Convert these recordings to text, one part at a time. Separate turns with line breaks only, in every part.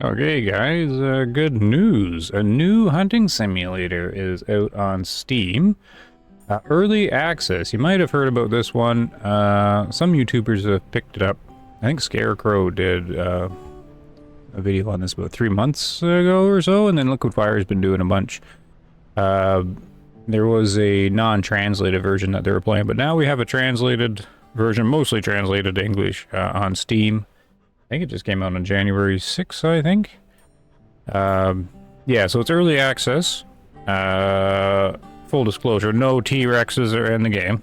Okay, guys, good news. A new hunting simulator is out on Steam. Early access. You might have heard about this one. Some YouTubers have picked it up. I think Scarecrow did a video on this about 3 months ago or so, and then Liquid Fire's been doing a bunch. There was a non-translated version that they were playing, but now we have a translated version, mostly translated to English, on Steam. I think it just came out on January 6th, I think. Yeah, so it's early access. Full disclosure, no T-Rexes are in the game.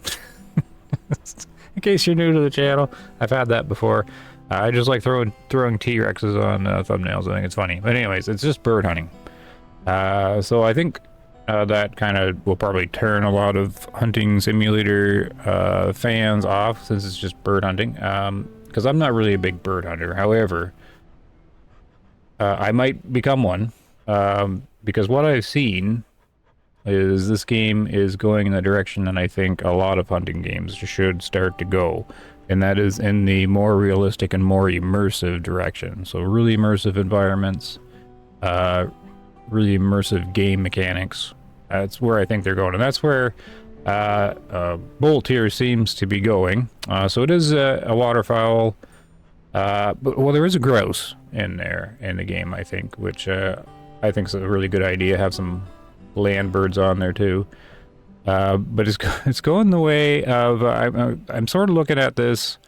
In case you're new to the channel, I've had that before. I just like throwing T-Rexes on thumbnails. I think it's funny. But anyways, it's just bird hunting. So I think that kind of will probably turn a lot of hunting simulator fans off, since it's just bird hunting. Because I'm not really a big bird hunter. However, I might become one, because what I've seen is this game is going in the direction that I think a lot of hunting games should start to go, and that is in the more realistic and more immersive direction. So really immersive environments, really immersive game mechanics. That's where I think they're going, and that's where BULT here seems to be going. So it is a waterfowl, but well, there is a grouse in there in the game, I think, which I think is a really good idea. Have some land birds on there too, but it's going the way of I'm sort of looking at this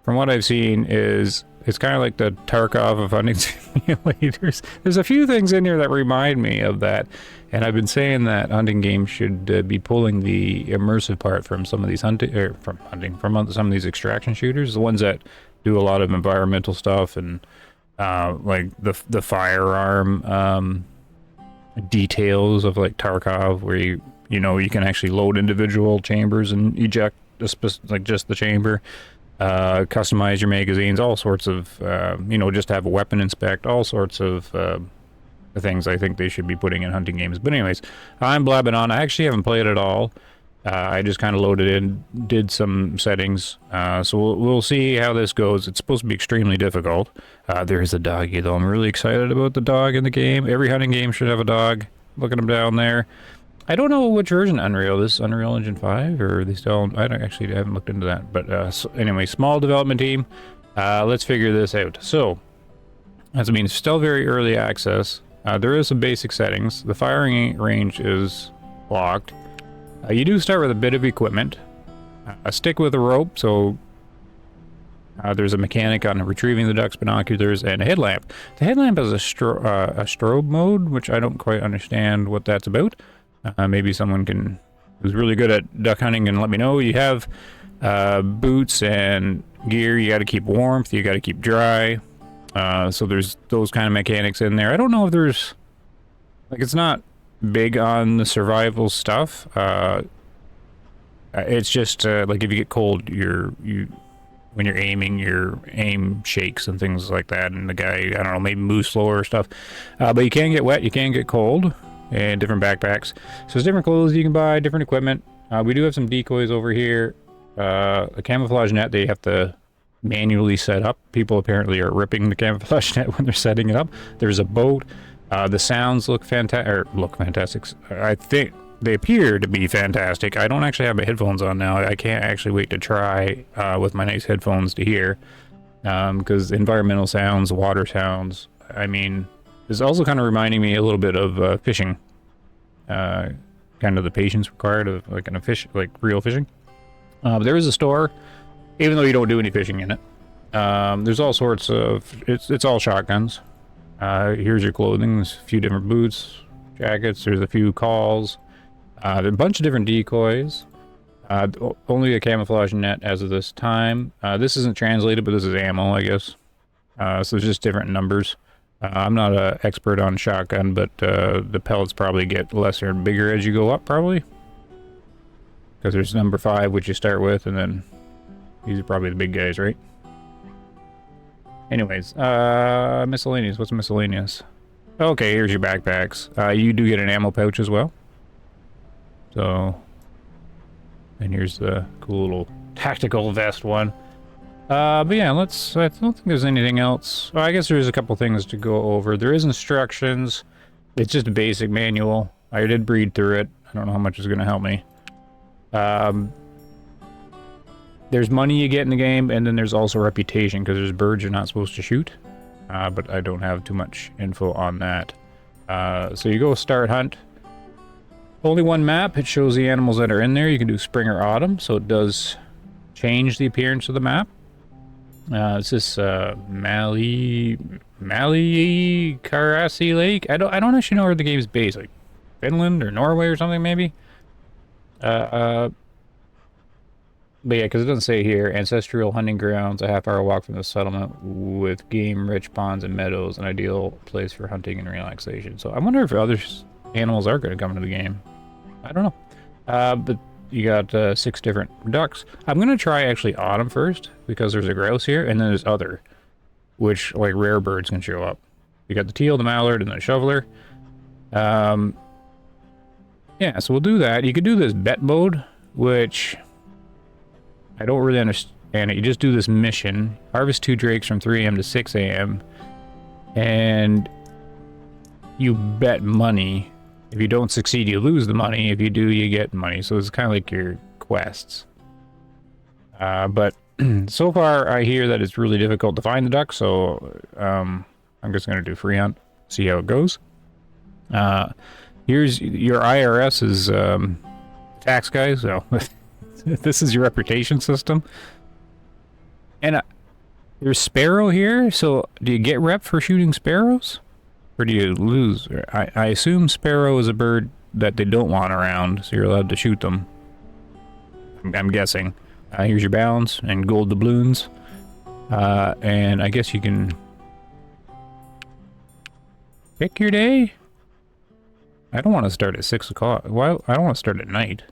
from what I've seen is it's kind of like the Tarkov of hunting simulators. There's a few things in here that remind me of that, and I've been saying that hunting games should be pulling the immersive part from some of these from some of these extraction shooters, the ones that do a lot of environmental stuff and like the firearm details of like Tarkov, where you can actually load individual chambers and eject like just the chamber. Customize your magazines, all sorts of, just have a weapon inspect, all sorts of things I think they should be putting in hunting games. But anyways, I'm blabbing on. I actually haven't played it all. I just kind of loaded in, did some settings. So we'll see how this goes. It's supposed to be extremely difficult. There's a doggy, though. I'm really excited about the dog in the game. Every hunting game should have a dog. Look at him down there. I don't know which version Unreal. This is Unreal Engine 5, or are they still... I haven't looked into that. But so anyway, small development team. Let's figure this out. So, that means still very early access. There is some basic settings. The firing range is locked. You do start with a bit of equipment. A stick with a rope, so there's a mechanic on retrieving the ducks, binoculars, and a headlamp. The headlamp has a strobe mode, which I don't quite understand what that's about. Maybe someone who's really good at duck hunting can let me know. You have boots and gear. You got to keep warmth. You got to keep dry. So there's those kind of mechanics in there. I don't know if there's... Like, it's not big on the survival stuff. It's just like if you get cold, when you're aiming, your aim shakes and things like that, and the guy, I don't know, maybe moves slower or stuff. But you can get wet, you can get cold, and different backpacks. So there's different clothes you can buy, different equipment. We do have some decoys over here. A camouflage net they have to manually set up. People apparently are ripping the camouflage net when they're setting it up. There's a boat. The sounds look fantastic. I think they appear to be fantastic. I don't actually have my headphones on now. I can't actually wait to try with my nice headphones to hear, because environmental sounds, water sounds, I mean, it's also kind of reminding me a little bit of fishing. Kind of the patience required of like real fishing. There is a store, even though you don't do any fishing in it. There's all sorts of, it's all shotguns. Here's your clothing. There's a few different boots, jackets. There's a few calls. There's a bunch of different decoys. Only a camouflage net as of this time. This isn't translated, but this is ammo, I guess. So there's just different numbers. I'm not an expert on shotgun, but the pellets probably get lesser and bigger as you go up, probably. Because there's number 5, which you start with, and then these are probably the big guys, right? Anyways, miscellaneous. What's miscellaneous? Okay, here's your backpacks. You do get an ammo pouch as well. So, and here's the cool little tactical vest one. But yeah, I don't think there's anything else. Well, I guess there's a couple things to go over. There is instructions. It's just a basic manual. I did read through it. I don't know how much is going to help me. There's money you get in the game, and then there's also reputation, because there's birds you're not supposed to shoot. But I don't have too much info on that. So you go start hunt. Only one map. It shows the animals that are in there. You can do spring or autumn, so it does change the appearance of the map. It's this Karasi Lake. I don't actually know where the game's based. Like Finland or Norway or something, maybe. But yeah, because it doesn't say here, ancestral hunting grounds, a half-hour walk from the settlement with game-rich ponds and meadows, an ideal place for hunting and relaxation. So I wonder if other animals are going to come into the game. I don't know. But you got 6 different ducks. I'm going to try actually autumn first, because there's a grouse here, and then there's other, which, like, rare birds can show up. You got the teal, the mallard, and the shoveler. Yeah, so we'll do that. You could do this bet mode, which I don't really understand it. You just do this mission. Harvest 2 drakes from 3 a.m. to 6 a.m. And you bet money. If you don't succeed, you lose the money. If you do, you get money. So it's kind of like your quests. But so far, I hear that it's really difficult to find the duck. So I'm just going to do free hunt. See how it goes. Here's your IRS's tax guy. So... This is your reputation system. And there's sparrow here, so do you get rep for shooting sparrows? Or do you lose? I assume sparrow is a bird that they don't want around, so you're allowed to shoot them. I'm guessing. Here's your balance and gold doubloons. And I guess you can pick your day? I don't want to start at 6 o'clock. Well, I don't want to start at night.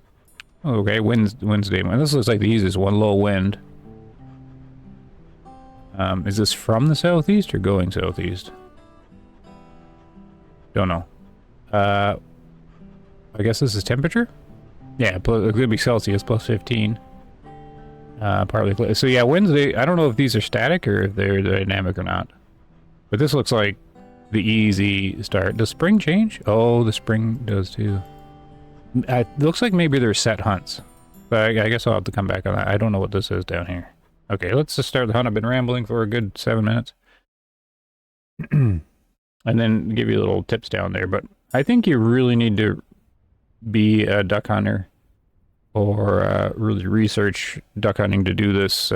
Okay, Wednesday. This looks like the easiest one. Low wind. Is this from the southeast or going southeast? Don't know. I guess this is temperature? Yeah, it could be Celsius, plus 15. Partly. So yeah, Wednesday, I don't know if these are static or if they're dynamic or not. But this looks like the easy start. Does spring change? Oh, the spring does too. It looks like maybe they're set hunts. But I guess I'll have to come back on that. I don't know what this is down here. Okay, let's just start the hunt. I've been rambling for a good 7 minutes. And then give you little tips down there. But I think you really need to be a duck hunter or really research duck hunting to do this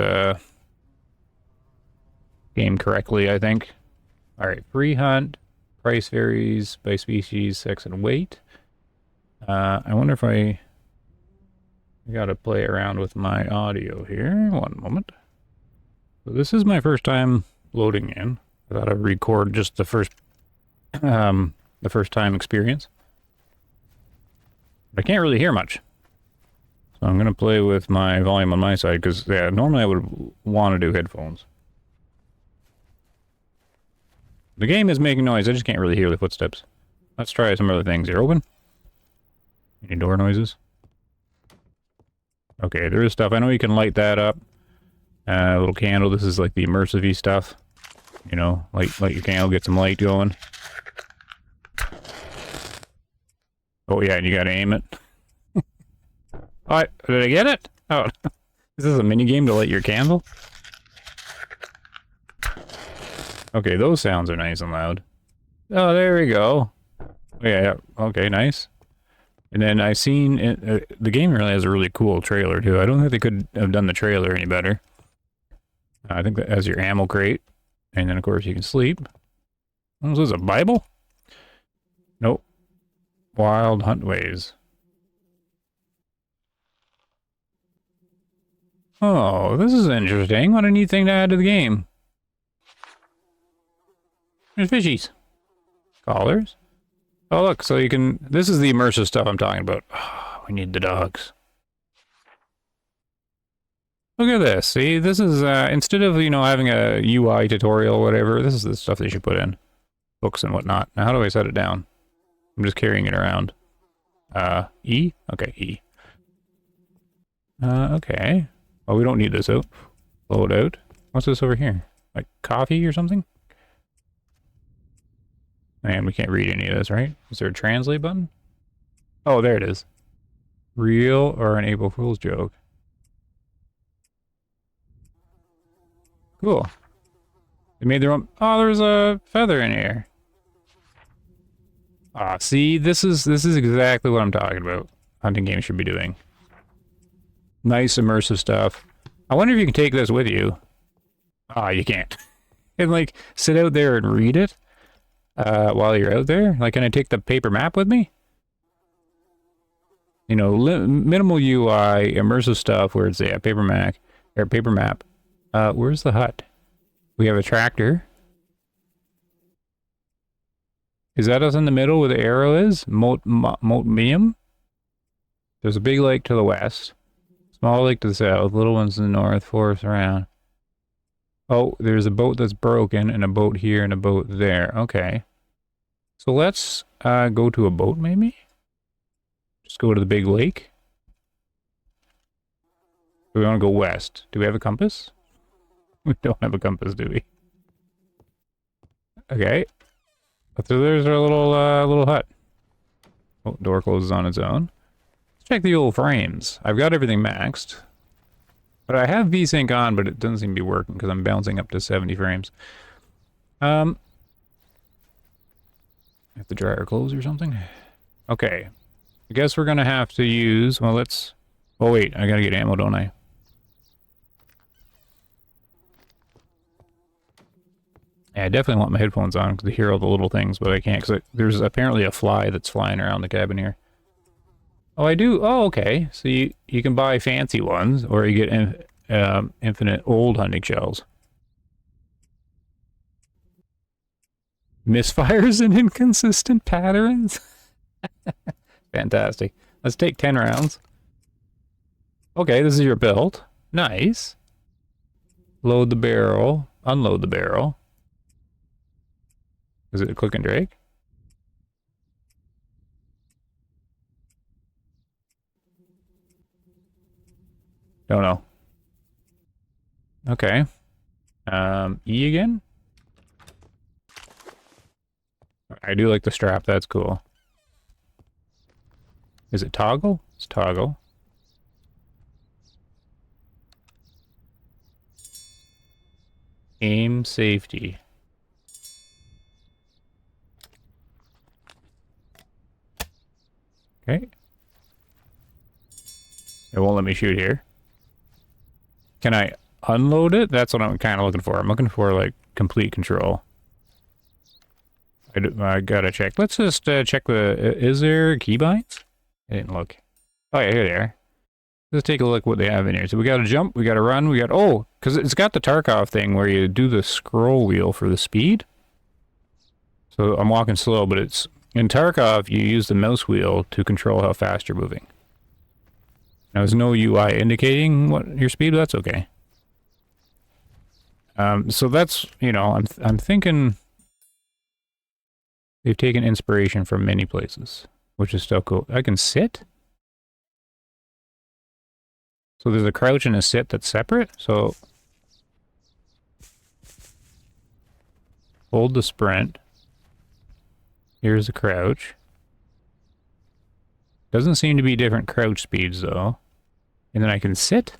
game correctly, I think. Alright, free hunt. Price varies by species, sex, and weight. I wonder if I gotta play around with my audio here. One moment. So this is my first time loading in. I thought I'd record just the first time experience. But I can't really hear much. So I'm gonna play with my volume on my side, because yeah, normally I would want to do headphones. The game is making noise, I just can't really hear the footsteps. Let's try some other things here. Open. Any door noises? Okay, there is stuff. I know you can light that up. A little candle. This is like the immersive-y stuff. You know, light your candle, get some light going. Oh yeah, and you gotta aim it. Oh, did I get it? Oh, is this a mini game to light your candle? Okay, those sounds are nice and loud. Oh, there we go. Yeah, okay, nice. And then I've seen the game really has a really cool trailer too. I don't think they could have done the trailer any better. I think that has your ammo crate, and then of course you can sleep. What was this, a Bible? Nope. Wild Hunt Ways. Oh, this is interesting. What a neat thing to add to the game. There's fishies. Collars. Oh, look, so you can... This is the immersive stuff I'm talking about. Oh, we need the dogs. Look at this. See, this is, instead of, you know, having a UI tutorial or whatever, this is the stuff they should put in. Books and whatnot. Now, how do I set it down? I'm just carrying it around. E? Okay, E. Okay. Oh, we don't need this out. Blow it out. What's this over here? Like coffee or something? And we can't read any of this, right? Is there a translate button? Oh, there it is. Real or an April Fool's joke? Cool. They made their own... Oh, there's a feather in here. Ah, see, this is exactly what I'm talking about. Hunting games should be doing. Nice immersive stuff. I wonder if you can take this with you. Ah, you can't. And like sit out there and read it while you're out there. Like, can I take the paper map with me? You know, minimal UI, immersive stuff. Where it's a paper map or paper map. Where's the hut? We have a tractor. Is that us in the middle where the arrow is? Motium? There's a big lake to the west. Small lake to the south. Little ones in the north. Forest around. Oh, there's a boat that's broken and a boat here and a boat there. Okay. So let's go to a boat maybe? Just go to the big lake. We want to go west. Do we have a compass? We don't have a compass, do we? Okay. So there's our little hut. Oh, door closes on its own. Let's check the old frames. I've got everything maxed. But I have VSync on, but it doesn't seem to be working because I'm bouncing up to 70 frames. Have to dry our clothes or something? Okay. I guess we're gonna have to use... Well, let's... Oh, wait. I gotta get ammo, don't I? Yeah, I definitely want my headphones on to hear all the little things, but I can't because there's apparently a fly that's flying around the cabin here. Oh, I do? Oh, okay. So you can buy fancy ones, or you get infinite old hunting shells. Misfires and inconsistent patterns? Fantastic. Let's take 10 rounds. Okay, this is your build. Nice. Load the barrel. Unload the barrel. Is it a click and drag? Don't know. Okay. E again? I do like the strap, that's cool. Is it toggle? It's toggle. Aim safety. Okay. It won't let me shoot here. Can I unload it? That's what I'm kind of looking for. I'm looking for, like, complete control. I gotta check. Let's just check the... Is there keybinds? I didn't look. Oh, yeah, here they are. Let's take a look what they have in here. So we gotta jump, we gotta run, we got... Oh, because it's got the Tarkov thing where you do the scroll wheel for the speed. So I'm walking slow, but it's... In Tarkov, you use the mouse wheel to control how fast you're moving. Now, there's no UI indicating what your speed, but that's okay. So that's, you know, I'm thinking they've taken inspiration from many places, which is still cool. I can sit? So there's a crouch and a sit that's separate, so hold the sprint. Here's the crouch. Doesn't seem to be different crouch speeds, though. And then I can sit?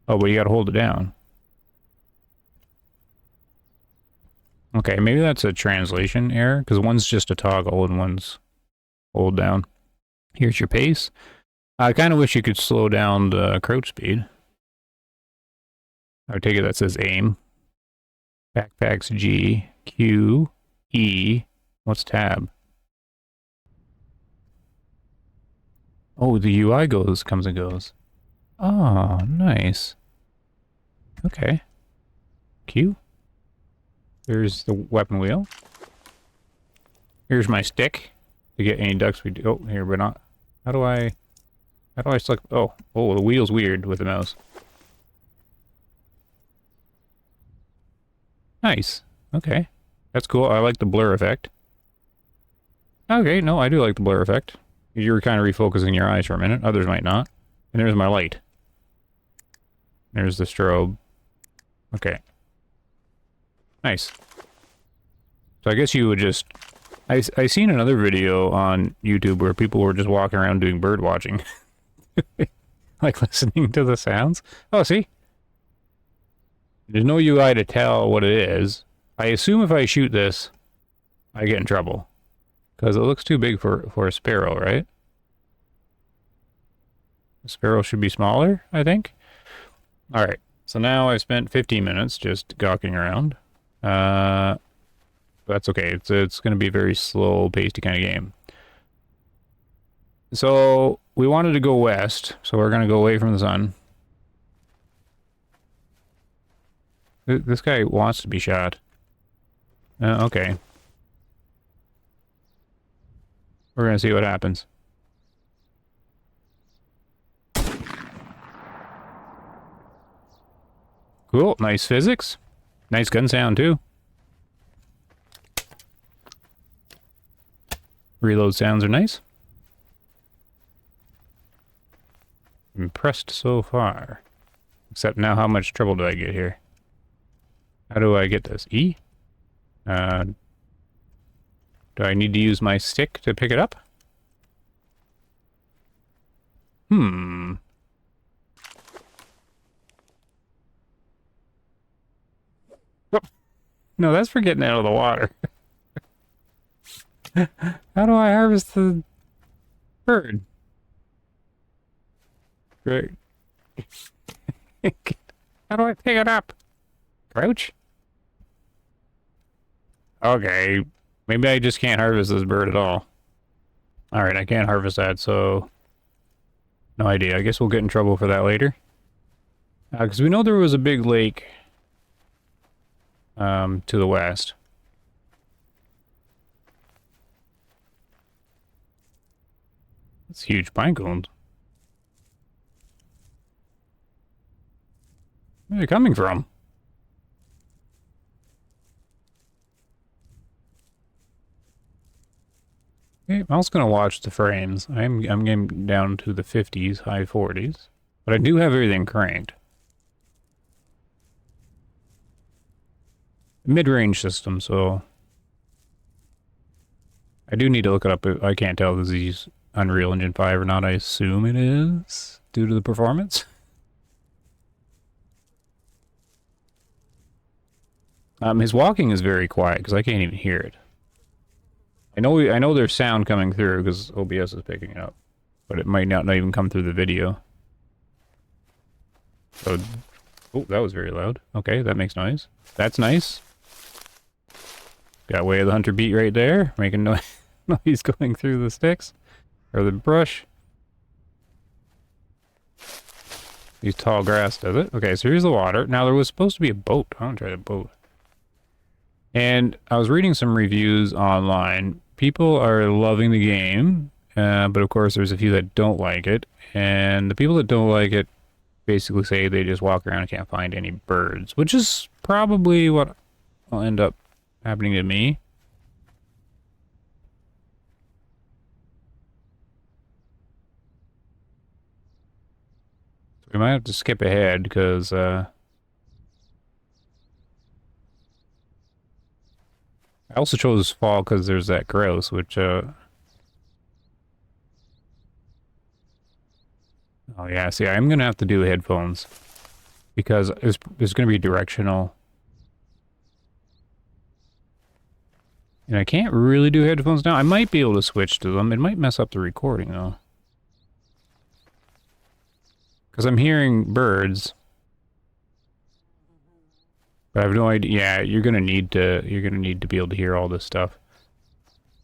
Oh, but you gotta hold it down. Okay, maybe that's a translation error, because one's just a toggle and one's hold down. Here's your pace. I kind of wish you could slow down the crouch speed. I would take it that says aim. Backpacks G, Q, E. What's tab? Oh, the UI comes and goes. Oh, nice. Okay. Q. There's the weapon wheel. Here's my stick to get any ducks we do. Oh, here, but not. How do I select? Oh, the wheel's weird with the mouse. Nice. Okay. That's cool. I like the blur effect. Okay, no, I do like the blur effect. You were kind of refocusing your eyes for a minute. Others might not. And there's my light. There's the strobe. Okay. Nice. So I guess you would just... I seen another video on YouTube where people were just walking around doing bird watching. Like listening to the sounds. Oh, see? There's no UI to tell what it is. I assume if I shoot this, I get in trouble. Because it looks too big for a sparrow, right? A sparrow should be smaller, I think. Alright, so now I've spent 15 minutes just gawking around. That's okay. It's going to be a very slow-paced kind of game. So, we wanted to go west, so we're going to go away from the sun. This guy wants to be shot. Okay. We're going to see what happens. Cool. Nice physics. Nice gun sound, too. Reload sounds are nice. Impressed so far. Except now, how much trouble do I get here? How do I get this? E? Do I need to use my stick to pick it up? Hmm. Oh. No, that's for getting out of the water. How do I harvest the bird? Great. How do I pick it up? Crouch? Okay. Maybe I just can't harvest this bird at all. Alright, I can't harvest that, so... No idea. I guess we'll get in trouble for that later. Because we know there was a big lake... to the west. It's huge pine cones. Where are they coming from? Okay, I'm also gonna watch the frames. I'm getting down to the 50s, high 40s. But I do have everything cranked. Mid-range system, so... I do need to look it up. I can't tell if this is Unreal Engine 5 or not. I assume it is, due to the performance. His walking is very quiet, because I can't even hear it. I know there's sound coming through, because OBS is picking it up. But it might not even come through the video. So... Oh, that was very loud. Okay, that makes noise. That's nice. Got Way of the Hunter beat right there, making noise going through the sticks. Or the brush. These tall grass does it. Okay, so here's the water. Now there was supposed to be a boat. I want to try the boat. And I was reading some reviews online. People are loving the game, but of course there's a few that don't like it. And the people that don't like it basically say they just walk around and can't find any birds, which is probably what will end up happening to me. We might have to skip ahead because I also chose fall because there's that grouse, which oh yeah, see, I'm gonna have to do headphones because there's gonna be directional, and I can't really do headphones now. I might be able to switch to them. It might mess up the recording though, because I'm hearing birds, but I have no idea. Yeah, you're gonna need to be able to hear all this stuff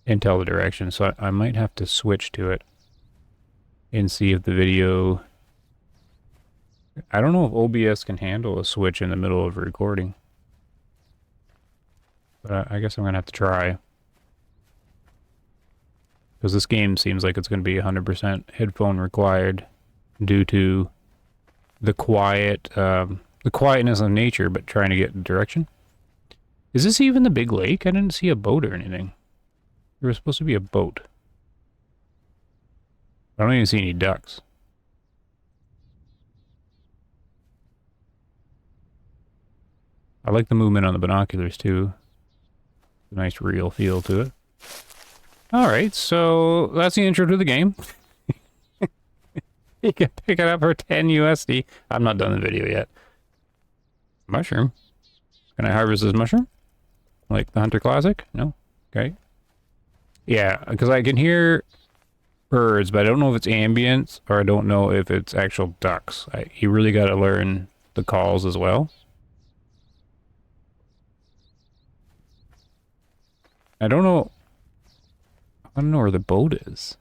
and tell the direction. So I might have to switch to it and see if the video... I don't know if OBS can handle a switch in the middle of a recording. But I guess I'm going to have to try. Because this game seems like it's going to be 100% headphone required due to the quietness of nature, but trying to get direction. Is this even the big lake? I didn't see a boat or anything. There was supposed to be a boat. I don't even see any ducks. I like the movement on the binoculars too. A nice real feel to it. Alright, so that's the intro to the game. You can pick it up for 10 USD. I'm not done the video yet. Mushroom. Can I harvest this mushroom? Like the Hunter Classic? No? Okay. Yeah, because I can hear birds, but I don't know if it's ambience or I don't know if it's actual ducks. You really got to learn the calls as well. I don't know where the boat is.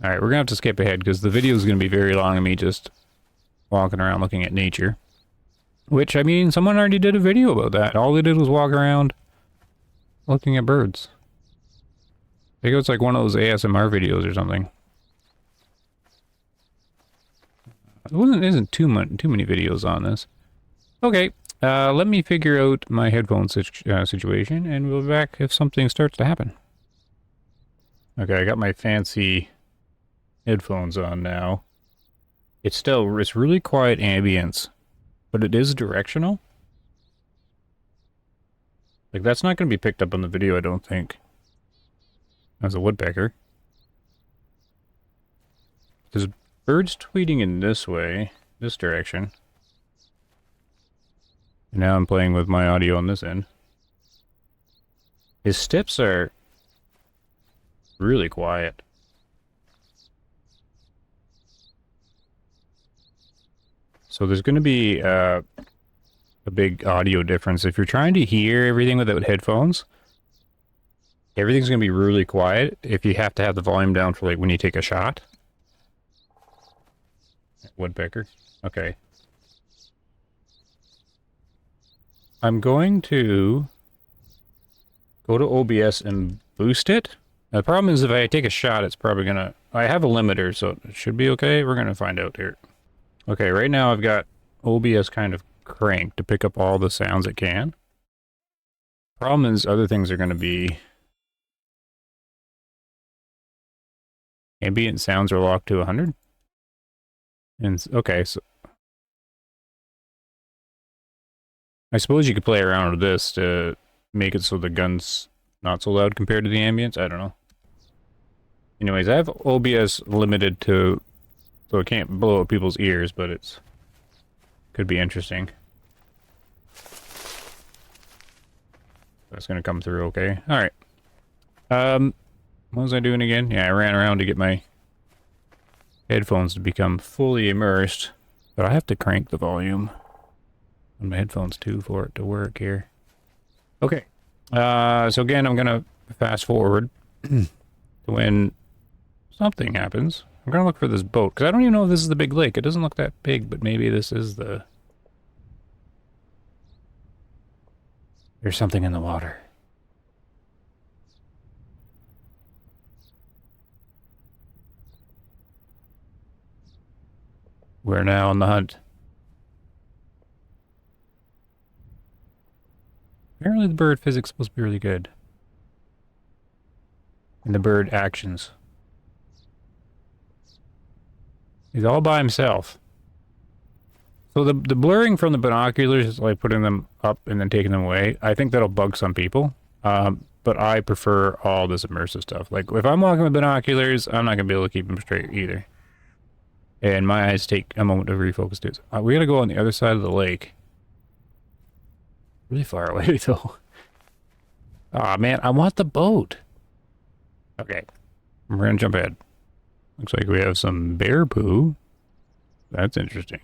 Alright, we're gonna have to skip ahead because the video is gonna be very long of me just walking around looking at nature. Which, I mean, someone already did a video about that. All they did was walk around looking at birds. I think it's like one of those ASMR videos or something. There isn't too many videos on this. Okay, let me figure out my headphone situation, and we'll be back if something starts to happen. Okay, I got my fancy headphones on now. It's really quiet ambience, but it is directional. Like, that's not going to be picked up on the video, I don't think. As a woodpecker. There's birds tweeting in this way, this direction. And now I'm playing with my audio on this end. His steps are really quiet. So there's going to be a big audio difference. If you're trying to hear everything without headphones, everything's going to be really quiet if you have to have the volume down for like when you take a shot. Woodpecker. Okay. I'm going to go to OBS and boost it. Now, the problem is if I take a shot, it's probably going to... I have a limiter, so it should be okay. We're going to find out here. Okay, right now I've got OBS kind of cranked to pick up all the sounds it can. Problem is other things are going to be... Ambient sounds are locked to 100. And okay, so... I suppose you could play around with this to make it so the gun's not so loud compared to the ambience. I don't know. Anyways, I have OBS limited to... So it can't blow out people's ears, but it's... Could be interesting. That's gonna come through okay. Alright. What was I doing again? Yeah, I ran around to get my headphones to become fully immersed. But I have to crank the volume on my headphones too for it to work here. Okay. So again, I'm gonna fast forward to when something happens. I'm gonna look for this boat, because I don't even know if this is the big lake. It doesn't look that big, but maybe this is the... There's something in the water. We're now on the hunt. Apparently the bird physics is supposed to be really good. And the bird actions. He's all by himself. So the blurring from the binoculars is like putting them up and then taking them away. I think that'll bug some people. But I prefer all this immersive stuff. Like, if I'm walking with binoculars, I'm not going to be able to keep them straight either. And my eyes take a moment to refocus too. We got to go on the other side of the lake. Really far away, though. Aw, man, I want the boat. Okay. We're going to jump ahead. Looks like we have some bear poo. That's interesting.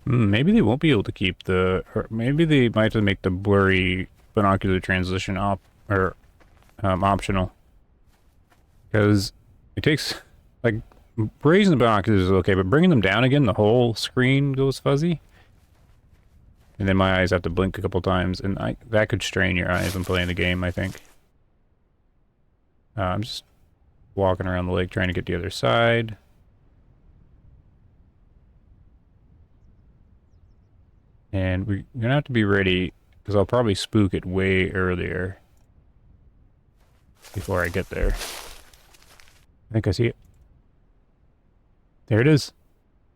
Maybe they won't be able to keep the... Or maybe they might have to make the blurry binocular transition optional. Because it takes... Like, raising the binoculars is okay, but bringing them down again, the whole screen goes fuzzy. And then my eyes have to blink a couple times, and that could strain your eyes when playing the game, I think. I'm just walking around the lake trying to get the other side. And we're gonna have to be ready, because I'll probably spook it way earlier before I get there. I think I see it. There it is.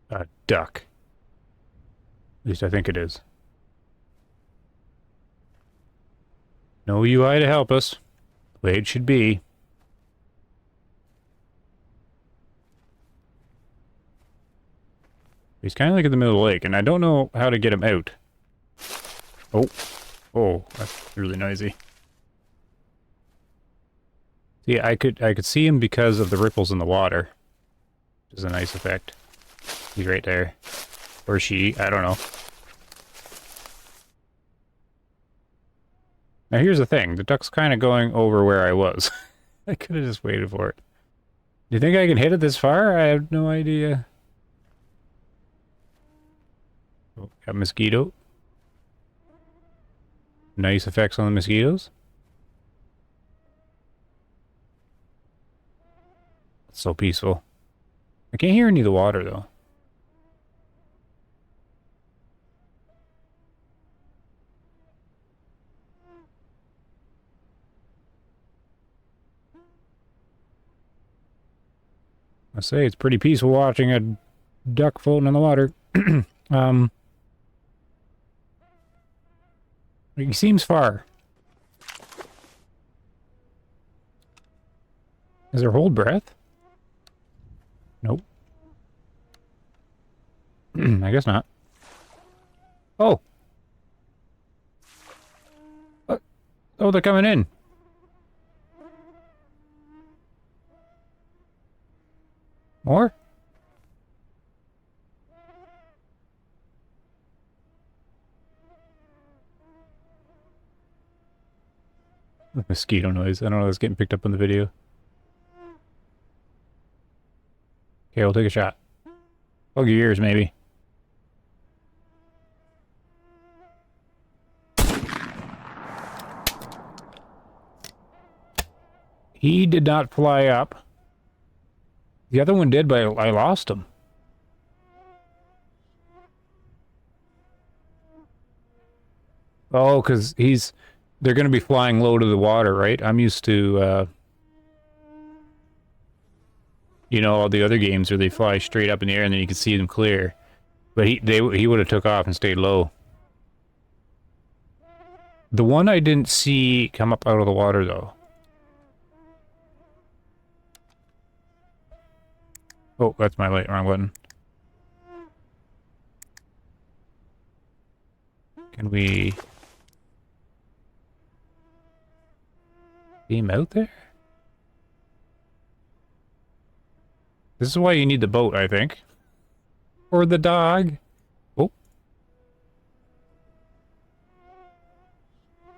A duck. At least I think it is. No UI to help us. The way it should be. He's kind of like in the middle of the lake, and I don't know how to get him out. Oh. Oh, that's really noisy. See, I could see him because of the ripples in the water. Which is a nice effect. He's right there. Or she, I don't know. Now here's the thing, the duck's kind of going over where I was. I could have just waited for it. Do you think I can hit it this far? I have no idea. Oh, got mosquito. Nice effects on the mosquitoes. It's so peaceful. I can't hear any of the water though. I say it's pretty peaceful watching a duck floating in the water. He seems far. Is there hold breath? Nope. I guess not. Oh! Oh, they're coming in. More? The mosquito noise. I don't know if it's getting picked up on the video. Okay, we'll take a shot. Plug your ears, maybe. He did not fly up. The other one did, but I lost him. Oh, because they're going to be flying low to the water, right? I'm used to, you know, all the other games where they fly straight up in the air and then you can see them clear. But he would have took off and stayed low. The one I didn't see come up out of the water, though. Oh, that's my light. Wrong button. Can we see him out there? This is why you need the boat, I think. Or the dog. Oh.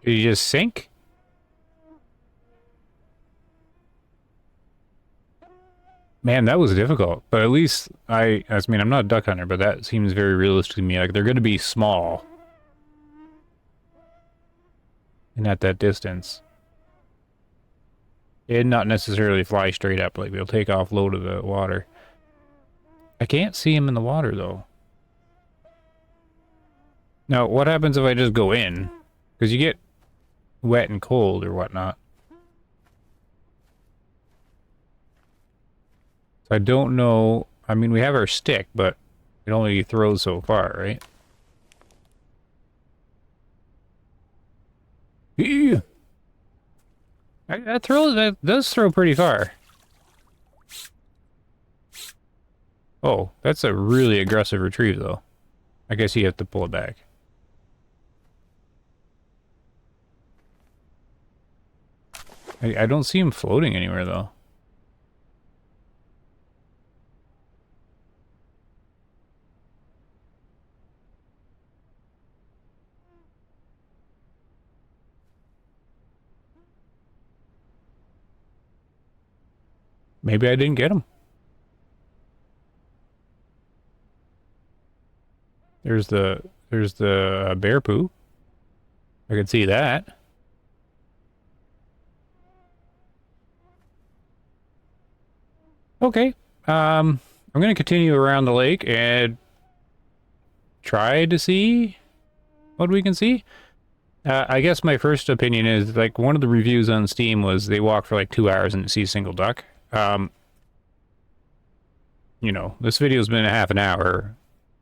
Did he just sink? Man, that was difficult. But at least I mean, I'm not a duck hunter, but that seems very realistic to me. Like, they're going to be small. And at that distance. And not necessarily fly straight up, like they'll take off low to the water. I can't see him in the water, though. Now, what happens if I just go in? Because you get wet and cold or whatnot. So I don't know. I mean, we have our stick, but it only throws so far, right? Ew. That does throw pretty far. Oh, that's a really aggressive retrieve, though. I guess you have to pull it back. I don't see him floating anywhere, though. Maybe I didn't get him. There's the bear poo. I can see that. Okay. I'm going to continue around the lake and try to see what we can see. I guess my first opinion is, like, one of the reviews on Steam was they walk for like 2 hours and see a single duck. You know, this video's been a half an hour,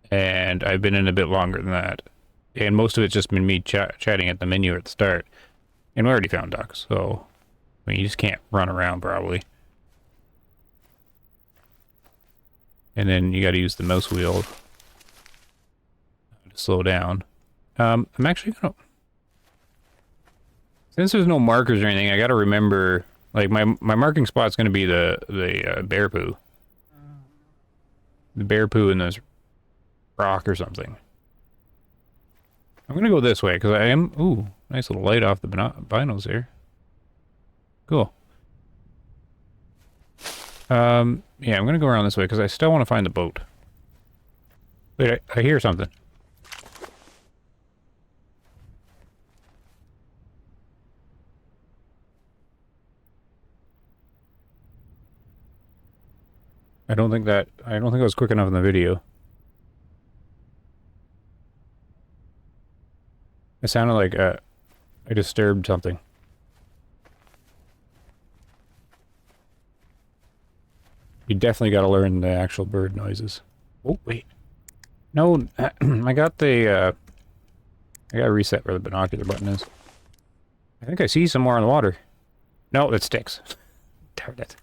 and I've been in a bit longer than that. And most of it's just been me chatting at the menu at the start. And we already found ducks, so... I mean, you just can't run around, probably. And then you gotta use the mouse wheel to slow down. I'm actually gonna... Since there's no markers or anything, I gotta remember... Like, my marking spot's gonna be the bear poo. The bear poo in this rock or something. I'm gonna go this way, because I am... Ooh, nice little light off the binos there. Cool. Yeah, I'm gonna go around this way, because I still want to find the boat. Wait, I hear something. I don't think I was quick enough in the video. It sounded like I disturbed something. You definitely got to learn the actual bird noises. Oh, wait. No, I got the, I got to reset where the binocular button is. I think I see some more in the water. No, it sticks. Darn it.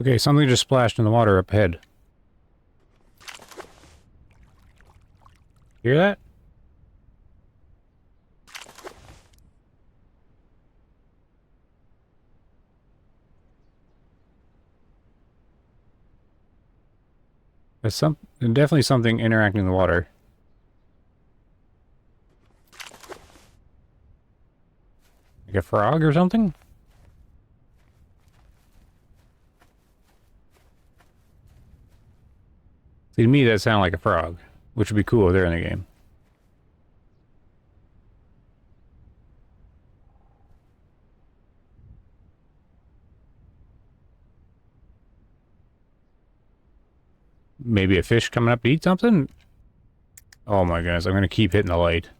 Okay, something just splashed in the water up ahead. Hear that? There's definitely something interacting in the water. Like a frog or something? See, to me that sounded like a frog, which would be cool if they're in the game. Maybe a fish coming up to eat something? Oh my goodness, I'm gonna keep hitting the light.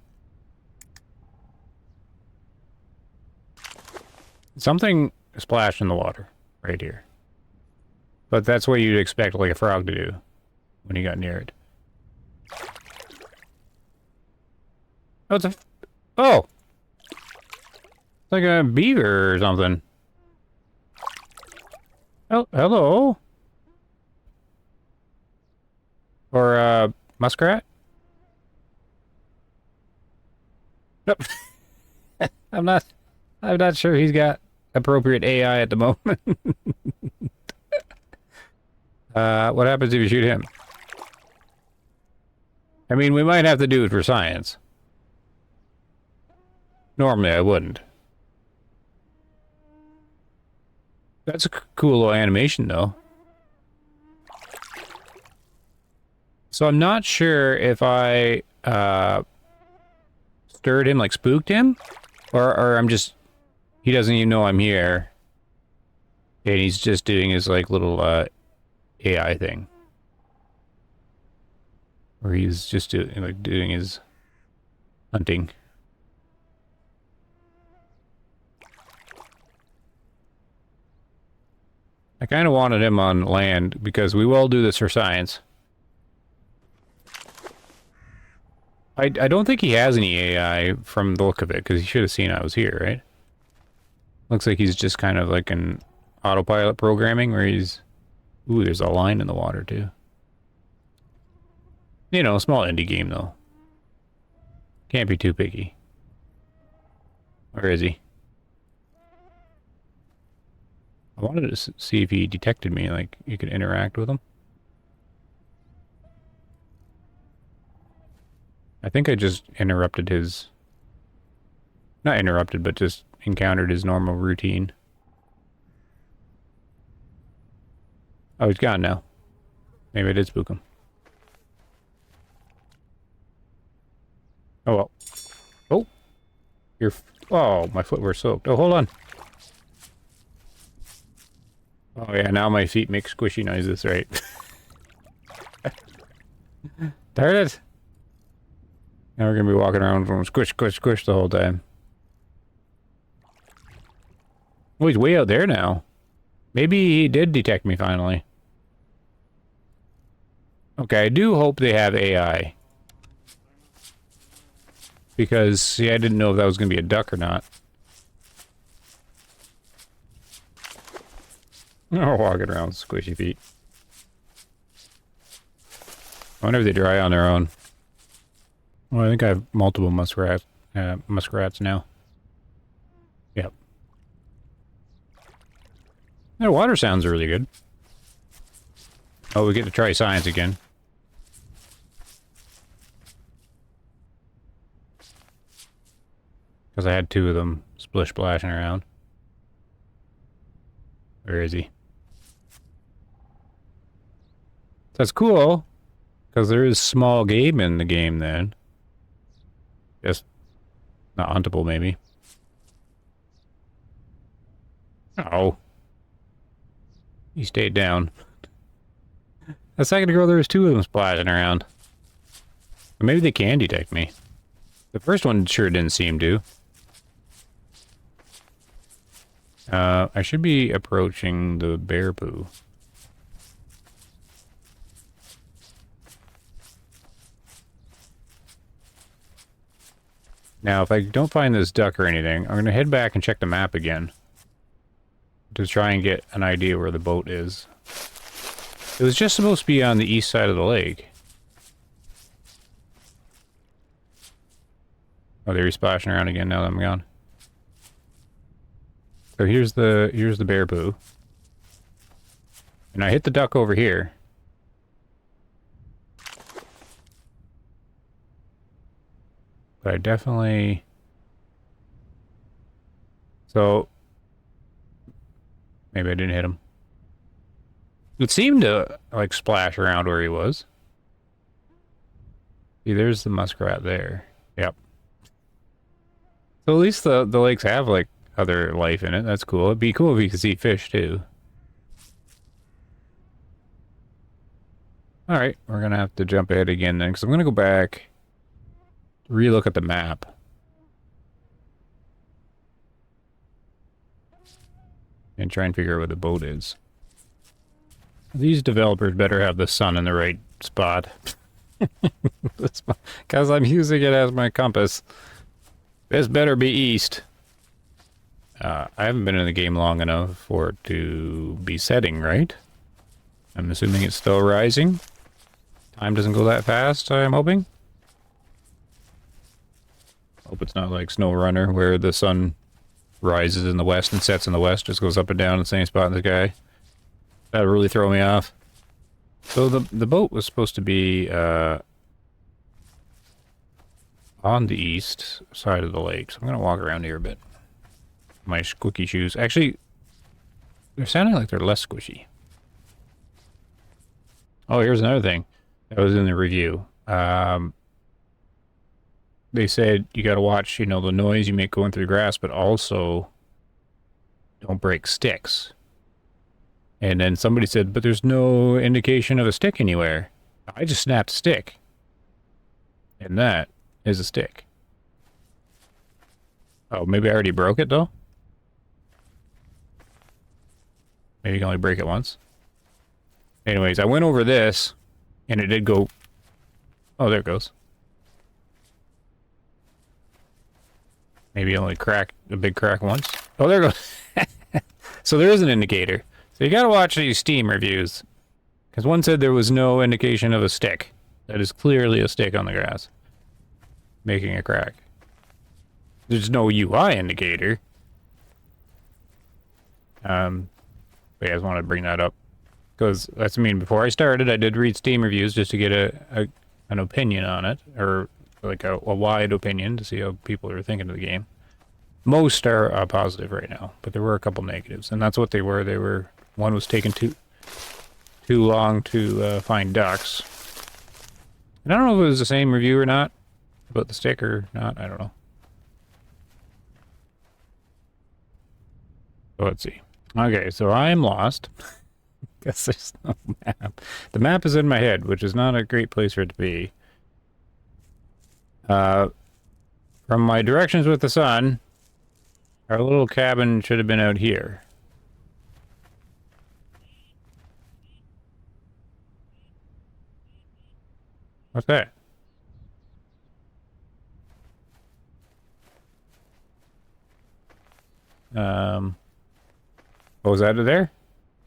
Something splashed in the water, right here. But that's what you'd expect like a frog to do when you got near it. Oh, it's a... Oh! It's like a beaver or something. Oh, hello? Or a muskrat? Nope. I'm not sure he's got appropriate AI at the moment. What happens if you shoot him? I mean, we might have to do it for science. Normally I wouldn't. That's a cool little animation, though. So I'm not sure if I stirred him, like spooked him, or I'm just... He doesn't even know I'm here. And he's just doing his, like, little AI thing. Or he's just doing his hunting. I kind of wanted him on land, because we will do this for science. I don't think he has any AI from the look of it, because he should have seen I was here, right? Looks like he's just kind of like an autopilot programming where he's... Ooh, there's a line in the water, too. You know, small indie game, though. Can't be too picky. Where is he? I wanted to see if he detected me, like, you could interact with him. I think I just interrupted his... Not interrupted, but just encountered his normal routine. Oh, he's gone now. Maybe I did spook him. Oh, well. Oh! Oh, my footwear's soaked. Oh, hold on. Oh, yeah, now my feet make squishy noises, right? Darn it! Now we're gonna be walking around from squish, squish, squish the whole time. Oh, he's way out there now. Maybe he did detect me finally. Okay, I do hope they have AI. Because, see, I didn't know if that was gonna be a duck or not. Oh, walking around with squishy feet. I wonder if they dry on their own. Well, I think I have multiple muskrats now. Yep. That water sounds really good. Oh, we get to try science again. Because I had two of them splish-splashing around. Where is he? That's cool. Because there is small game in the game then. Just not huntable, maybe. Oh. He stayed down. A second ago, there was two of them splashing around. Or maybe they can detect me. The first one sure didn't seem to. I should be approaching the bear poo. Now, if I don't find this duck or anything, I'm going to head back and check the map again. To try and get an idea where the boat is. It was just supposed to be on the east side of the lake. Oh, they're splashing around again now that I'm gone. So here's the bear poo. And I hit the duck over here. But I definitely... So... Maybe I didn't hit him. It seemed to, like, splash around where he was. See, there's the muskrat there. Yep. So at least the lakes have, like, other life in it. That's cool. It'd be cool if you could see fish, too. Alright, we're gonna have to jump ahead again then, because I'm gonna go back, relook at the map. And try and figure out where the boat is. These developers better have the sun in the right spot. Because I'm using it as my compass. This better be east. I haven't been in the game long enough for it to be setting, right? I'm assuming it's still rising. Time doesn't go that fast, I'm hoping. Hope it's not like SnowRunner, where the sun rises in the west and sets in the west, just goes up and down in the same spot in the sky. That'll really throw me off. So the boat was supposed to be on the east side of the lake. So I'm going to walk around here a bit. My squishy shoes. Actually, they're sounding like they're less squishy. Oh, here's another thing that was in the review. They said you got to watch, you know, the noise you make going through the grass, but also don't break sticks. And then somebody said, but there's no indication of a stick anywhere. I just snapped a stick. And that is a stick. Oh, maybe I already broke it, though? Maybe you can only break it once. Anyways, I went over this, and it did go... Oh, there it goes. Maybe only cracked a big crack once. Oh, there it goes. So there is an indicator. So you gotta watch these Steam reviews. Because one said there was no indication of a stick. That is clearly a stick on the grass. Making a crack. There's no UI indicator. But yeah, I just wanted to bring that up. Because, that's, I mean, before I started, I did read Steam reviews just to get an opinion on it. Or, like, a wide opinion to see how people are thinking of the game. Most are positive right now, but there were a couple negatives. And that's what they were. They were... One was taking too long to find ducks. And I don't know if it was the same review or not. About the stick or not, I don't know. So let's see. Okay, so I am lost. Guess there's no map. The map is in my head, which is not a great place for it to be. From my directions with the sun, our little cabin should have been out here. What's that? What was that there?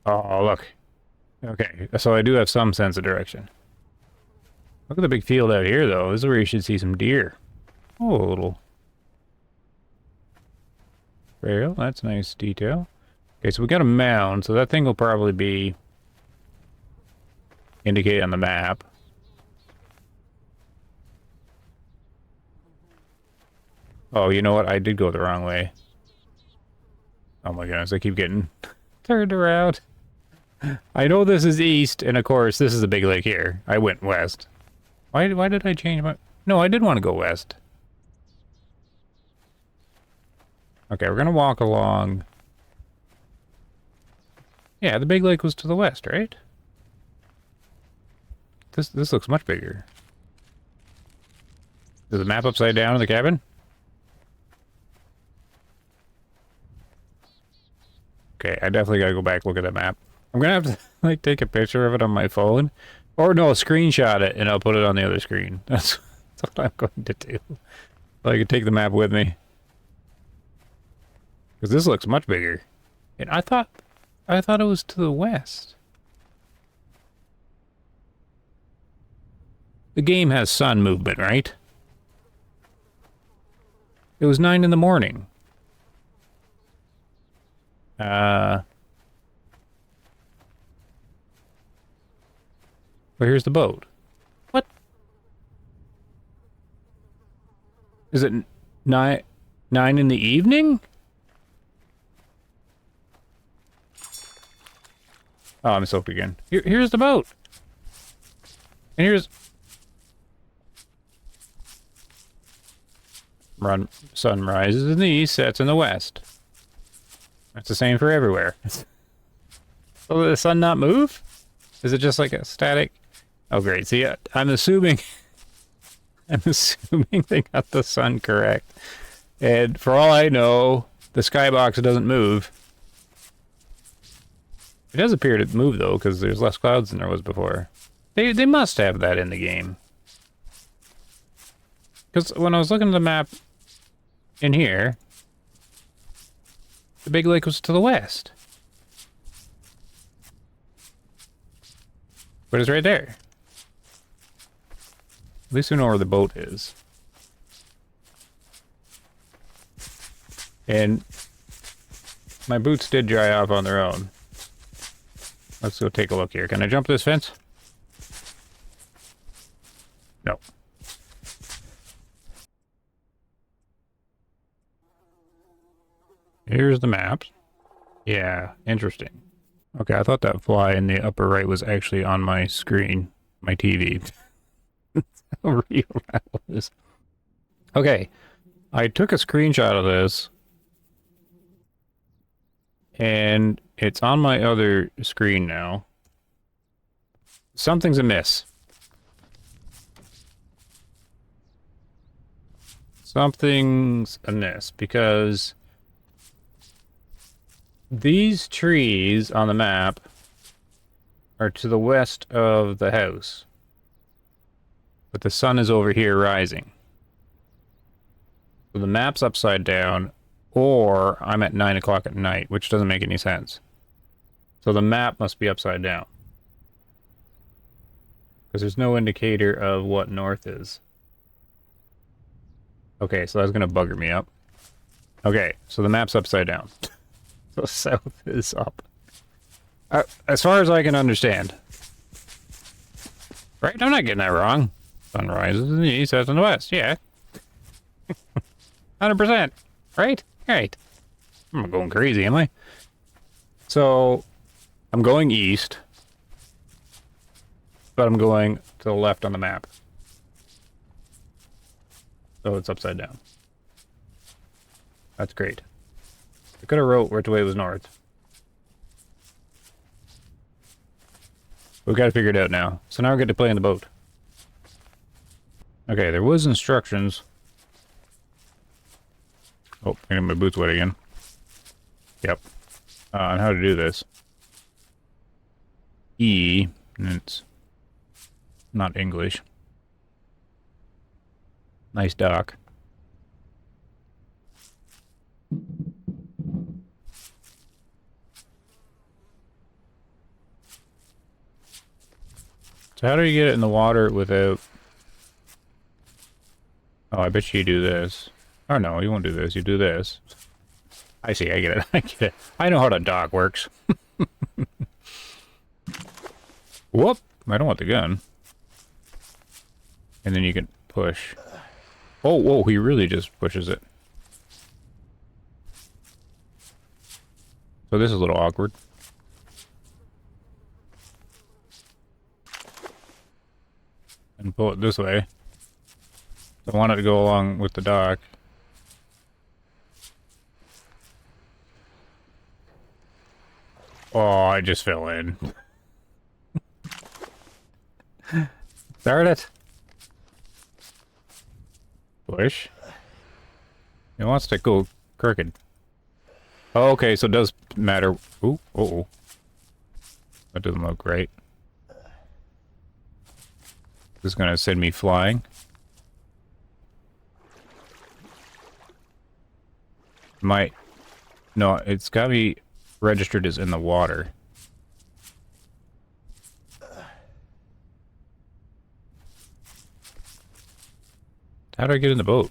Oh, look. Okay, so I do have some sense of direction. Look at the big field out here, though. This is where you should see some deer. Oh, a little trail. That's a nice detail. Okay, so we got a mound, so that thing will probably be indicated on the map. Oh, you know what? I did go the wrong way. Oh my goodness, I keep getting turned around. I know this is east, and of course, this is a big lake here. I went west. Why did I change my... No, I did want to go west. Okay, we're gonna walk along. Yeah, the big lake was to the west, right? This looks much bigger. Is the map upside down in the cabin? Okay, I definitely gotta go back look at that map. I'm gonna have to like take a picture of it on my phone. Or no, screenshot it and I'll put it on the other screen. That's what I'm going to do. So I can take the map with me. Because this looks much bigger. And I thought it was to the west. The game has sun movement, right? It was 9 in the morning. But here's the boat. What? Is it 9 in the evening? Oh, I'm soaked again. Here's the boat. And here's... Sun rises in the east, sets in the west. That's the same for everywhere. Will the sun not move? Is it just like a static? Oh, great. See, I'm assuming... I'm assuming they got the sun correct. And for all I know, the skybox doesn't move. It does appear to move, though, because there's less clouds than there was before. They must have that in the game. Because when I was looking at the map in here, the big lake was to the west. But it's right there. At least we know where the boat is. And my boots did dry off on their own. Let's go take a look here. Can I jump this fence? No. Here's the maps. Yeah, interesting. Okay, I thought that fly in the upper right was actually on my screen, my TV. How real that was. Okay, I took a screenshot of this, and it's on my other screen now. Something's amiss. Something's amiss, because these trees on the map are to the west of the house. But the sun is over here rising. So the map's upside down, or I'm at 9 o'clock at night, which doesn't make any sense. So the map must be upside down. Because there's no indicator of what north is. Okay, so that's going to bugger me up. Okay, so the map's upside down. So south is up. As far as I can understand. Right? I'm not getting that wrong. Sun rises in the east, sets in the west. Yeah. 100%. Right? Right. I'm not going crazy, am I? So, I'm going east. But I'm going to the left on the map. So it's upside down. That's great. I could have wrote which way was north. We've got to figure it out now. So now we get to play in the boat. Okay, there was instructions. Oh, I got my boots wet again. Yep. On how to do this. E, and it's not English. Nice dock. So how do you get it in the water without... Oh, I bet you do this. Oh no, you won't do this. You do this. I see, I get it. I get it. I know how the dock works. Whoop! I don't want the gun. And then you can push. Oh, whoa, he really just pushes it. So this is a little awkward. And pull it this way. I want it to go along with the dock. Oh, I just fell in. Start it. Push. It wants to go crooked. Oh, okay, so it does matter. Ooh, uh-oh. That doesn't look right. This is gonna send me flying. No, it's got me registered as in the water. How do I get in the boat?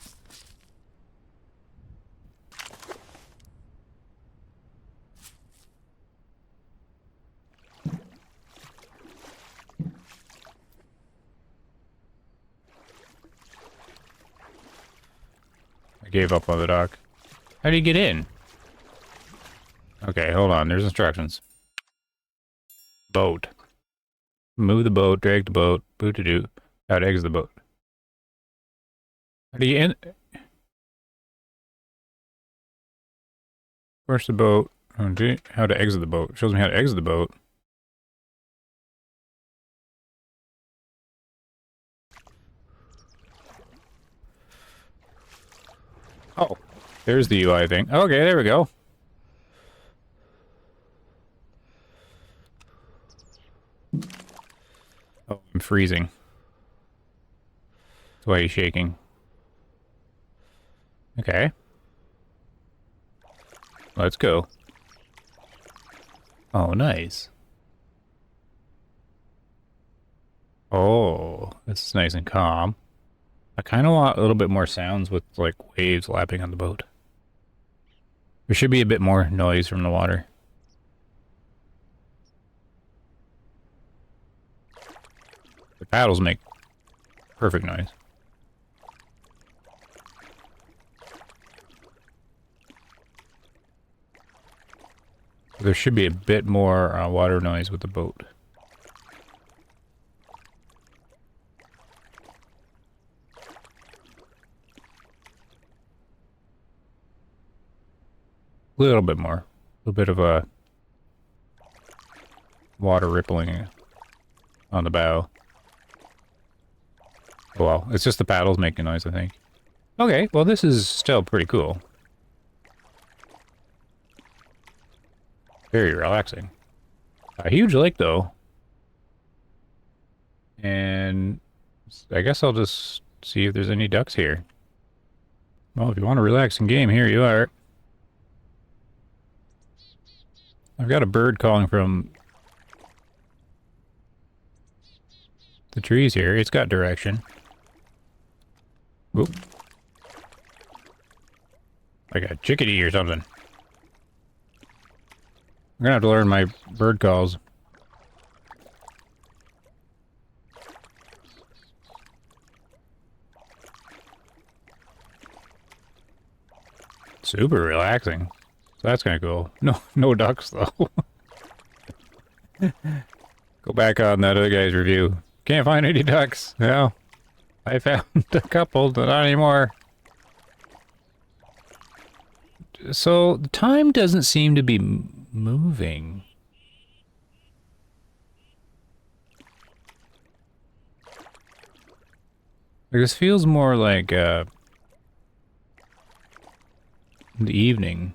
I gave up on the dock. How do you get in? Okay, hold on. There's instructions. Boat. Move the boat, drag the boat, boot-to-do. How to exit the boat. How do you in? Push the boat. Oh, gee. How to exit the boat. Shows me how to exit the boat. Oh, there's the UI thing. Okay, there we go. Oh, I'm freezing. That's why he's shaking. Okay. Let's go. Oh, nice. Oh, this is nice and calm. I kind of want a little bit more sounds with, like, waves lapping on the boat. There should be a bit more noise from the water. The paddles make perfect noise. There should be a bit more water noise with the boat. A little bit more. A little bit of a water rippling on the bow. Oh, well, it's just the paddles making noise, I think. Okay, well, this is still pretty cool. Very relaxing. A huge lake, though. And I guess I'll just see if there's any ducks here. Well, if you want a relaxing game, here you are. I've got a bird calling from the trees here. It's got direction. Whoop. Like a chickadee or something. I'm gonna have to learn my bird calls. Super relaxing. So that's kind of cool. No ducks though. Go back on that other guy's review. Can't find any ducks. No. I found a couple, but not anymore. So the time doesn't seem to be moving. Like, this feels more like the evening.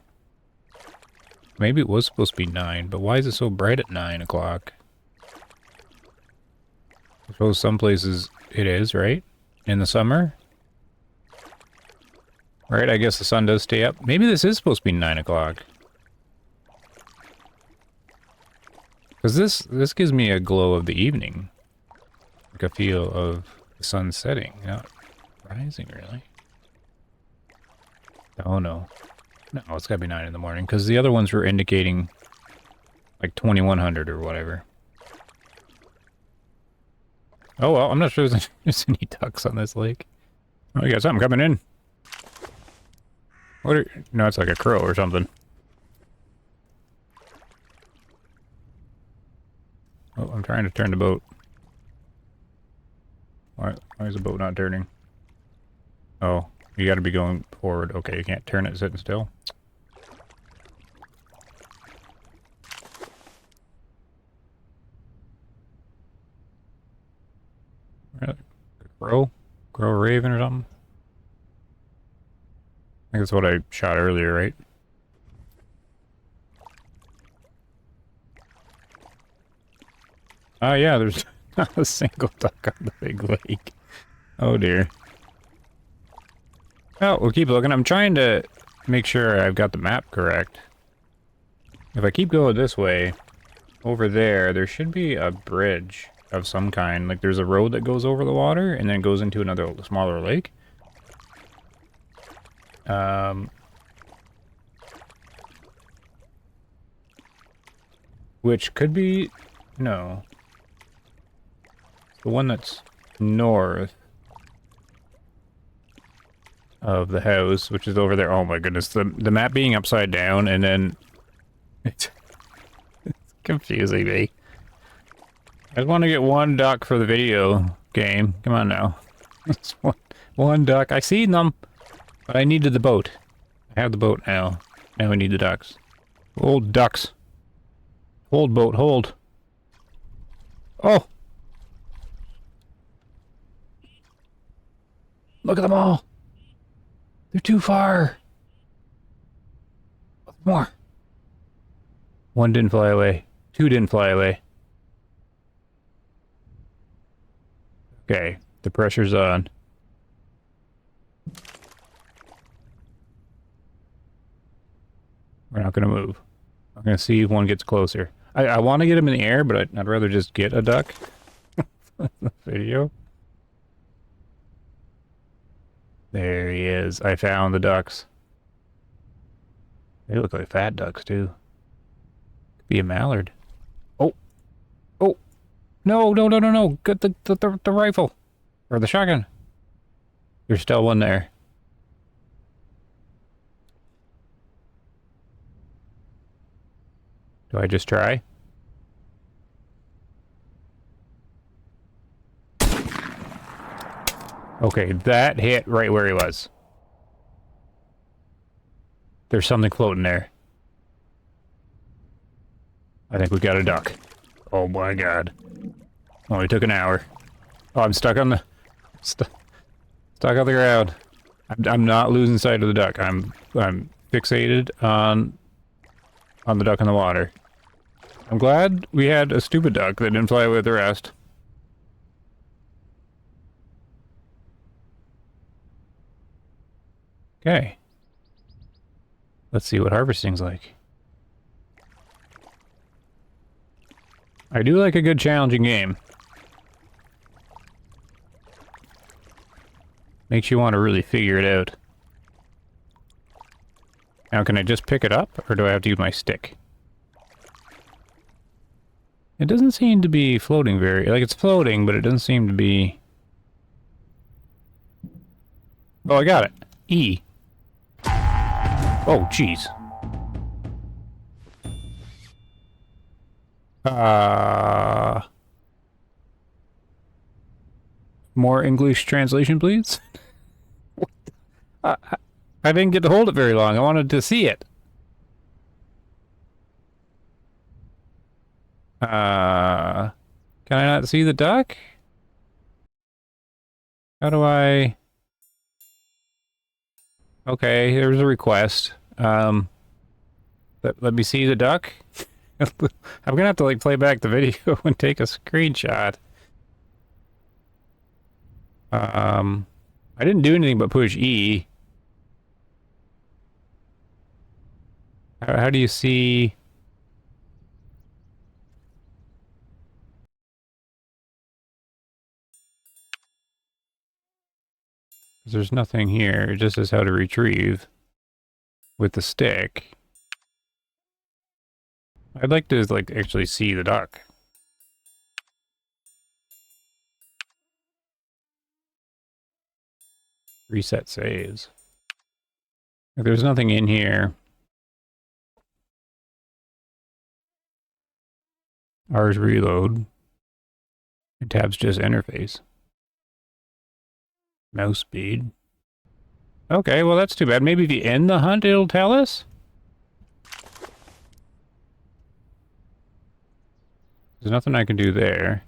Maybe it was supposed to be 9, but why is it so bright at 9 o'clock? I suppose some places it is, right? In the summer? Right, I guess the sun does stay up. Maybe this is supposed to be 9 o'clock. Because this gives me a glow of the evening. like a feel of the sun setting, not rising, really. Oh, no. No, it's gotta be 9 in the morning, because the other ones were indicating like 2100 or whatever. Oh, well, I'm not sure there's any ducks on this lake. Oh, you got something coming in. What are... No, it's like a crow or something. Oh, I'm trying to turn the boat. Why is the boat not turning? Oh, you gotta be going forward. Okay, you can't turn it sitting still. Really? Crow? Crow raven or something? I think that's what I shot earlier, right? Oh yeah, there's not a single duck on the big lake. Oh dear. Oh, we'll keep looking. I'm trying to make sure I've got the map correct. If I keep going this way, over there should be a bridge of some kind. Like there's a road that goes over the water and then goes into another smaller lake. Which could be... No. The one that's north of the house, which is over there. Oh my goodness, the map being upside down and then... It's confusing me. I just want to get one duck for the video game. Come on now. Just one duck. I seen them, but I needed the boat. I have the boat now. Now we need the ducks. Hold ducks. Hold boat, hold. Oh! Look at them all! They're too far! More! One didn't fly away. Two didn't fly away. Okay, the pressure's on. We're not gonna move. I'm gonna see if one gets closer. I want to get him in the air, but I'd rather just get a duck. The video. There he is. I found the ducks. They look like fat ducks, too. Could be a mallard. Oh! Oh! No, no, no, no, no! Get the rifle! Or the shotgun! There's still one there. Do I just try? Okay, that hit right where he was. There's something floating there. I think we got a duck. Oh my god. Only took an hour. Oh, I'm stuck on the... stuck on the ground. I'm not losing sight of the duck. I'm fixated on the duck in the water. I'm glad we had a stupid duck that didn't fly with the rest. Okay. Let's see what harvesting's like. I do like a good challenging game. Makes you want to really figure it out. Now, can I just pick it up, or do I have to use my stick? It doesn't seem to be floating very... Like, it's floating, but it doesn't seem to be... Oh, I got it. E. Oh, jeez. More English translation, please? I didn't get to hold it very long. I wanted to see it. Can I not see the duck? How do I... Okay, there's a request. Let me see the duck. I'm gonna have to, like, play back the video and take a screenshot. I didn't do anything but push E. How do you see... There's nothing here. It just says how to retrieve with the stick. I'd like to like actually see the duck. Reset saves. If there's nothing in here. R's reload. And tab's just interface. Mouse speed. Okay, well that's too bad. Maybe if you end the hunt, it'll tell us? There's nothing I can do there.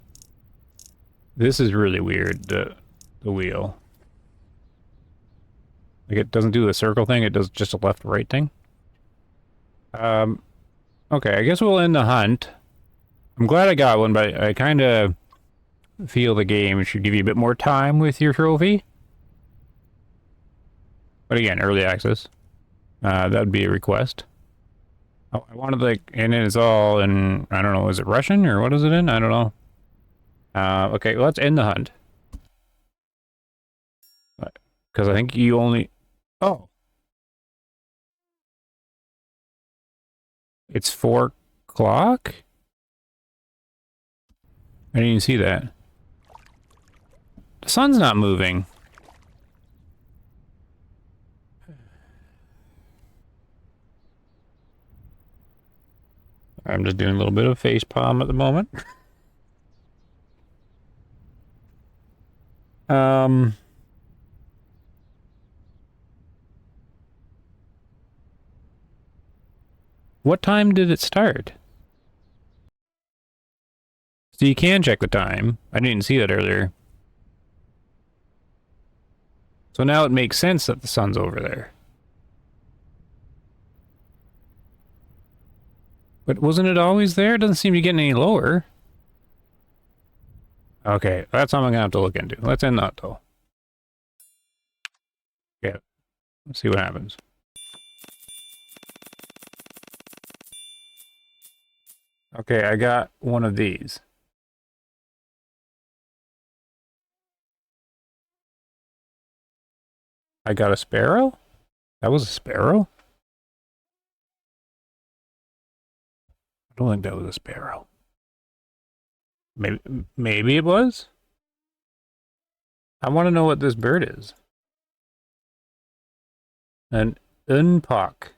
This is really weird, the wheel. Like it doesn't do the circle thing, it does just a left-right thing. Okay, I guess we'll end the hunt. I'm glad I got one, but I kind of feel the game should give you a bit more time with your trophy. But again, early access. That'd be a request. Oh, I wanted like, and it's all in, I don't know, is it Russian or what is it in? I don't know. Okay, let's end the hunt. Because I think you only... Oh. It's 4 o'clock? I didn't even see that. The sun's not moving. I'm just doing a little bit of face palm at the moment. What time did it start? So you can check the time. I didn't see that earlier. So now it makes sense that the sun's over there. But wasn't it always there? It doesn't seem to get any lower. Okay, that's something I'm gonna have to look into. Let's end that though. Okay, let's see what happens. Okay, I got one of these. I got a sparrow? That was a sparrow? I don't think that was a sparrow. Maybe it was? I want to know what this bird is. An unpock.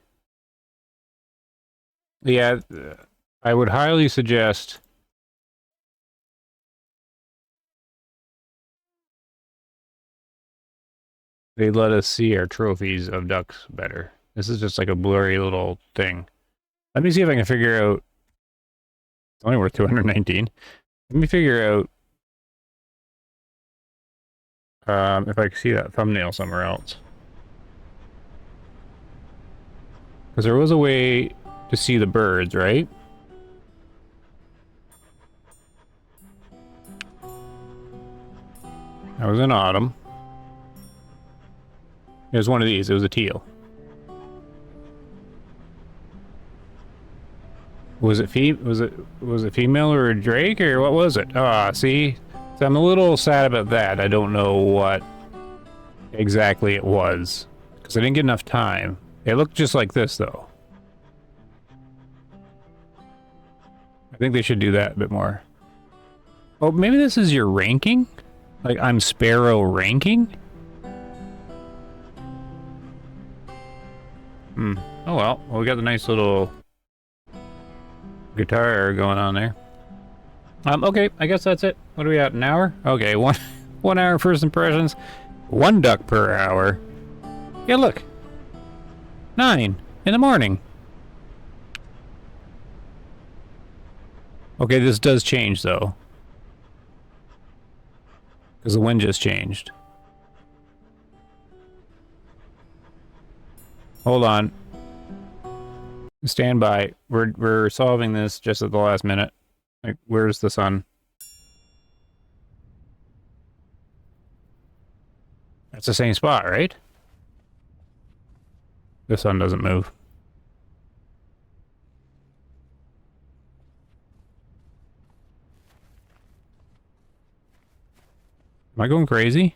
Yeah, I would highly suggest they let us see our trophies of ducks better. This is just like a blurry little thing. Let me see if I can figure out... It's only worth 219. Let me figure out if I can see that thumbnail somewhere else. Because there was a way to see the birds, right? That was in autumn. It was one of these. It was a teal. Was it female or a drake or what was it? Ah, see? So I'm a little sad about that. I don't know what exactly it was. Because I didn't get enough time. It looked just like this, though. I think they should do that a bit more. Oh, maybe this is your ranking? Like, I'm sparrow ranking? Oh well, we got the nice little guitar going on there. Okay, I guess that's it. What are we at, an hour? Okay, 1 hour first impressions. 1 duck per hour. Yeah, look. 9 in the morning. Okay, this does change though. Because the wind just changed. Hold on. Stand by. We're solving this just at the last minute. Like, where's the sun? That's the same spot, right? The sun doesn't move. Am I going crazy?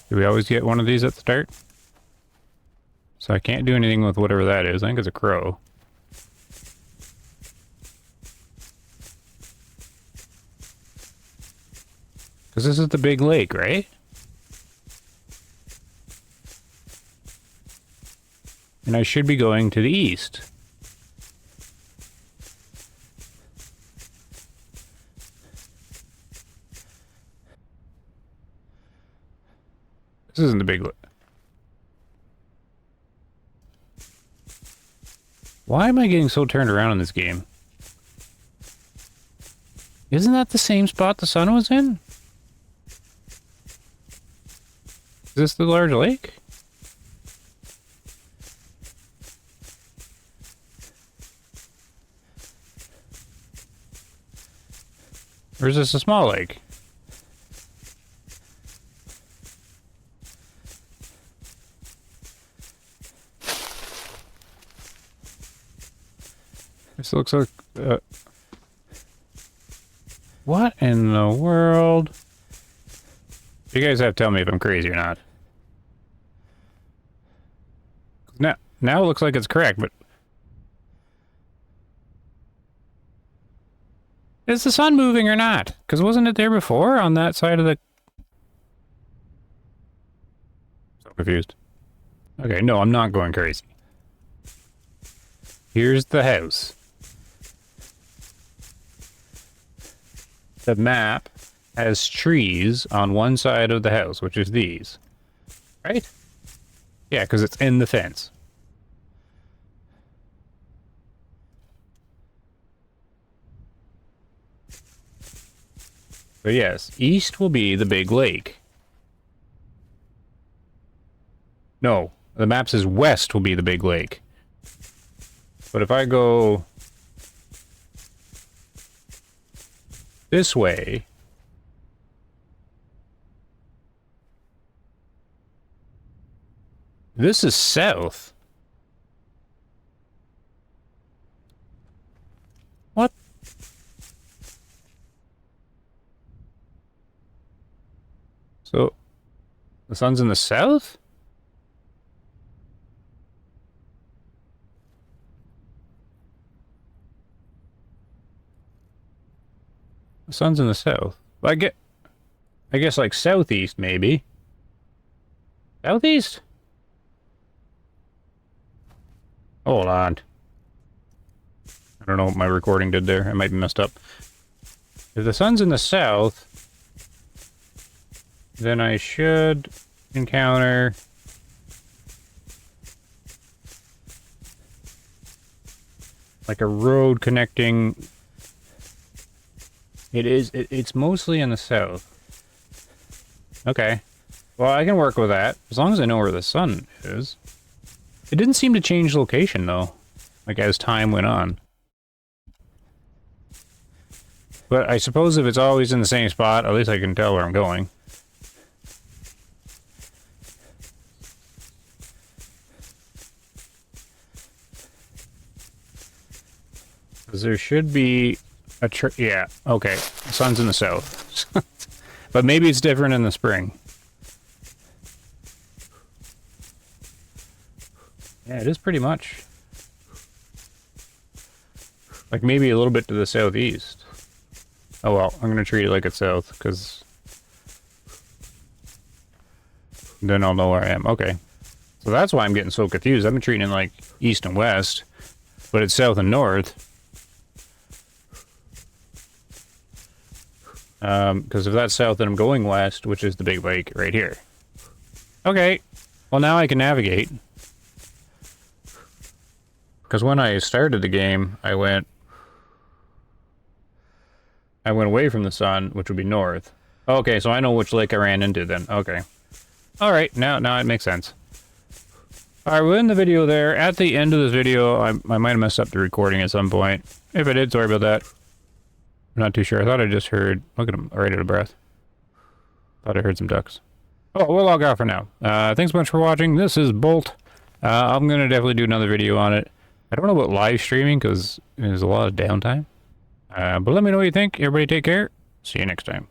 Do we always get one of these at the start? So I can't do anything with whatever that is. I think it's a crow. Because this is the big lake, right? And I should be going to the east. This isn't the big lake. Why am I getting so turned around in this game? Isn't that the same spot the sun was in? Is this the large lake? Or is this a small lake? This looks like... what in the world? You guys have to tell me if I'm crazy or not. Now it looks like it's correct, but... is the sun moving or not? Because wasn't it there before on that side of the... so confused. Okay, no, I'm not going crazy. Here's the house. The map has trees on one side of the house, which is these. Right? Yeah, because it's in the fence. So yes, east will be the big lake. No, the map says west will be the big lake. But if I go this way, this is south. What? So, the sun's in the south? The sun's in the south. I guess like southeast, maybe. Southeast? Hold on. I don't know what my recording did there. I might be messed up. If the sun's in the south, then I should encounter... like a road connecting... It's mostly in the south. Okay. Well, I can work with that, as long as I know where the sun is. It didn't seem to change location, though, like as time went on. But I suppose if it's always in the same spot, at least I can tell where I'm going. Because there should be a yeah, okay. The sun's in the south. But maybe it's different in the spring. Yeah, it is pretty much. Like maybe a little bit to the southeast. Oh well, I'm gonna treat it like it's south, because then I'll know where I am. Okay. So that's why I'm getting so confused. I've been treating it like east and west, but it's south and north. Because if that's south, then I'm going west, which is the big lake right here. Okay. Well, now I can navigate. Because when I started the game, I went away from the sun, which would be north. Okay, so I know which lake I ran into then. Okay. Alright, now it makes sense. Alright, we'll end the video there. At the end of this video, I might have messed up the recording at some point. If I did, sorry about that. I'm not too sure. I thought I just heard... look at him, right out of breath. Thought I heard some ducks. Oh, we'll log off for now. Thanks so much for watching. This is BULT. I'm going to definitely do another video on it. I don't know about live streaming because there's a lot of downtime. But let me know what you think. Everybody take care. See you next time.